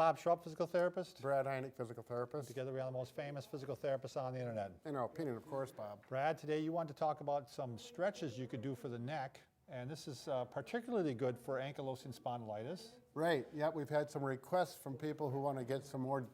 Bob Schrupp, physical therapist. Brad Heineck, physical therapist. Together we are the most famous physical therapists on the internet. In our opinion, of course, Bob. Brad, today you want to talk about some stretches you could do for the neck, and this is particularly good for ankylosing spondylitis. Right, yeah, we've had some requests from people who want to get some more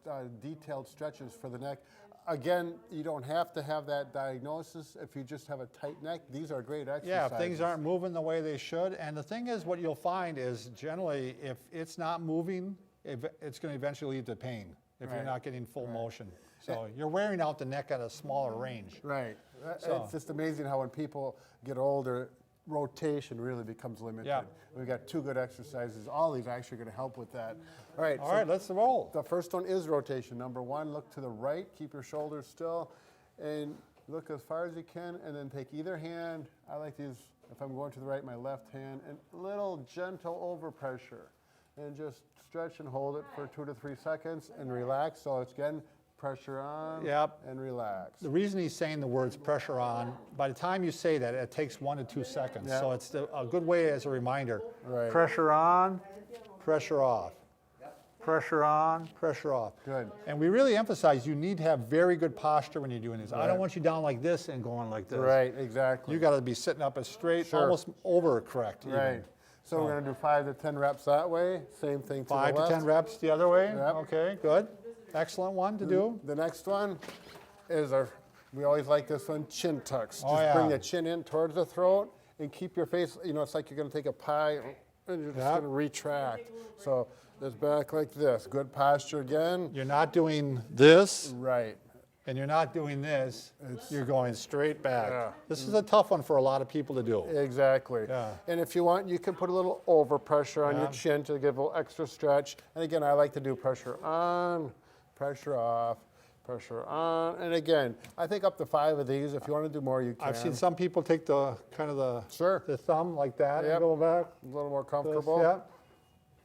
detailed stretches for the neck. Again, you don't have to have that diagnosis if you just have a tight neck. These are great exercises. Yeah, if things aren't moving the way they should. And the thing is, what you'll find is generally if it's not moving, it's going to eventually lead to pain if you're not getting full motion. So you're wearing out the neck at a smaller range. Right. So, it's just amazing how when people get older, rotation really becomes limited. Yeah. We've got two good exercises. All these actually going to help with that. All right. all right, let's roll. The first one is rotation. Number one, look to the right, keep your shoulders still, and look as far as you can, and then take either hand. I like to use, if I'm going to the right, my left hand, and little gentle overpressure. And just stretch and hold it for 2 to 3 seconds and relax. So it's again, pressure on and relax. The reason he's saying the words pressure on, by the time you say that, it takes 1 to 2 seconds. So it's a good way as a reminder. Right. Pressure on, pressure off. Pressure on, pressure off. Good. And we really emphasize you need to have very good posture when you're doing this. I don't want you down like this and going like this. Right, exactly. You got to be sitting up as straight, almost over correct. Right. So we're going to do 5 to 10 reps that way. Same thing to the left. 5 to 10 reps the other way. Yep. Okay, good. Excellent one to do. The next one is we always like this one, chin tucks. Oh, Just bring the chin in towards the throat and keep your face, it's like you're going to take a pie and you're just going to retract. So just back like this. Good posture again. You're not doing this. Right. And you're not doing this, you're going straight back. Yeah. This is a tough one for a lot of people to do. Exactly. Yeah. And if you want, you can put a little overpressure on your chin to give a little extra stretch. And again, I like to do pressure on, pressure off, pressure on. And again, I think up to 5 of these. If you want to do more, you can. I've seen some people take the kind of the thumb like that and go back. A little more comfortable. Yeah.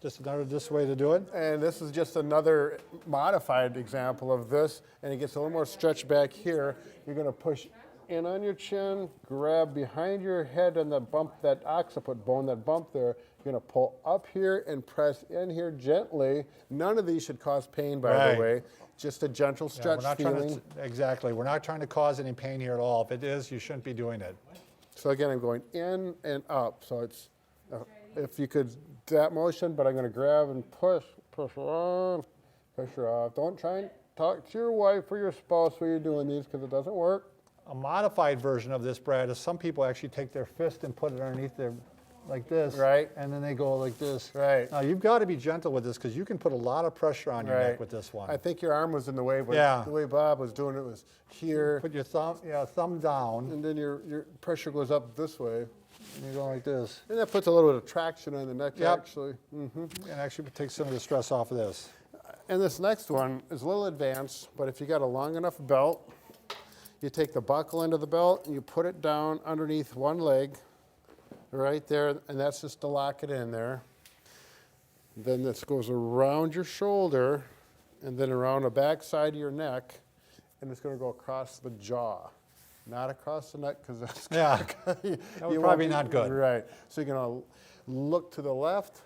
Just another way to do it. And this is just another modified example of this. And it gets a little more stretch back here. You're going to push in on your chin, grab behind your head and that occiput bone, that bump there. You're going to pull up here and press in here gently. None of these should cause pain, by the way. Just a gentle stretch feeling. Exactly. We're not trying to cause any pain here at all. If it is, you shouldn't be doing it. So again, I'm going in and up. So it's, if you could, that motion, but I'm going to grab and push, pressure on, pressure off. Don't try and talk to your wife or your spouse while you're doing these because it doesn't work. A modified version of this, Brad, is some people actually take their fist and put it underneath their, like this. Right. And then they go like this. Right. Now, you've got to be gentle with this because you can put a lot of pressure on your neck with this one. I think your arm was in the way, but the way Bob was doing it was here. Put your thumb down. And then your pressure goes up this way. And you go like this. And that puts a little bit of traction on the neck, actually. And actually takes some of the stress off of this. And this next one is a little advanced, but if you got a long enough belt, you take the buckle end of the belt and you put it down underneath one leg, right there, and that's just to lock it in there. Then this goes around your shoulder and then around the back side of your neck, and it's going to go across the jaw. Not across the neck because that's that would probably not good. Right. So you're going to look to the left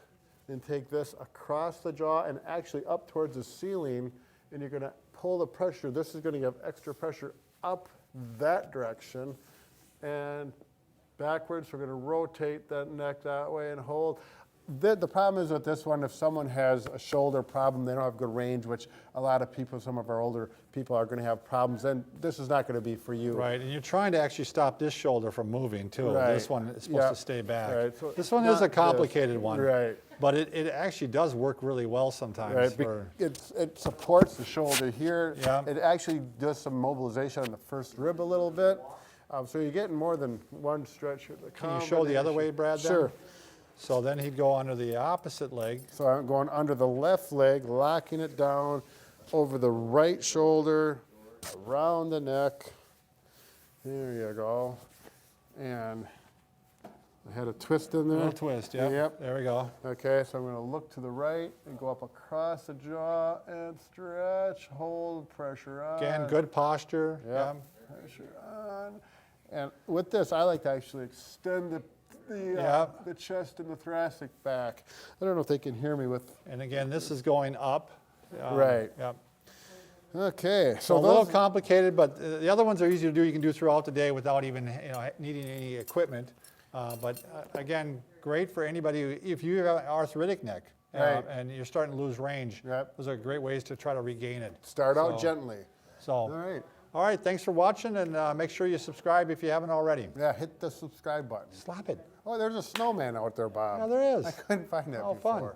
and take this across the jaw and actually up towards the ceiling, and you're going to pull the pressure. This is going to give extra pressure up that direction and backwards. We're going to rotate that neck that way and hold. The problem is with this one, if someone has a shoulder problem, they don't have good range, which a lot of people, some of our older people are going to have problems, then this is not going to be for you. Right, and you're trying to actually stop this shoulder from moving too. This one is supposed to stay back. Right. So this one is a complicated one. Right. But it actually does work really well sometimes. Right. It supports the shoulder here. Yeah. It actually does some mobilization on the first rib a little bit. So you're getting more than one stretch here. Can you show the other way, Brad, then? Sure. So then he'd go under the opposite leg. So I'm going under the left leg, locking it down over the right shoulder, around the neck. There you go. And I had a twist in there. A little twist, yeah. Yep. There we go. Okay, so I'm going to look to the right and go up across the jaw and stretch, hold, pressure on. Again, good posture. Yep. Pressure on. And with this, I like to actually extend the chest and the thoracic back. I don't know if they can hear me with. And again, this is going up. Right. Yep. Okay, So so a little those, complicated, but the other ones are easy to do. You can do throughout the day without even needing any equipment. But again, great for anybody if you have an arthritic neck Right. and you're starting to lose range. Yep. Those are great ways to try to regain it. start out So- gently. So, All right. all right, thanks for watching, and make sure you subscribe if you haven't already. Yeah, hit the subscribe button. Slap it. Oh, there's a snowman out there, Bob. Yeah, there is. I couldn't find that Oh, before. fun.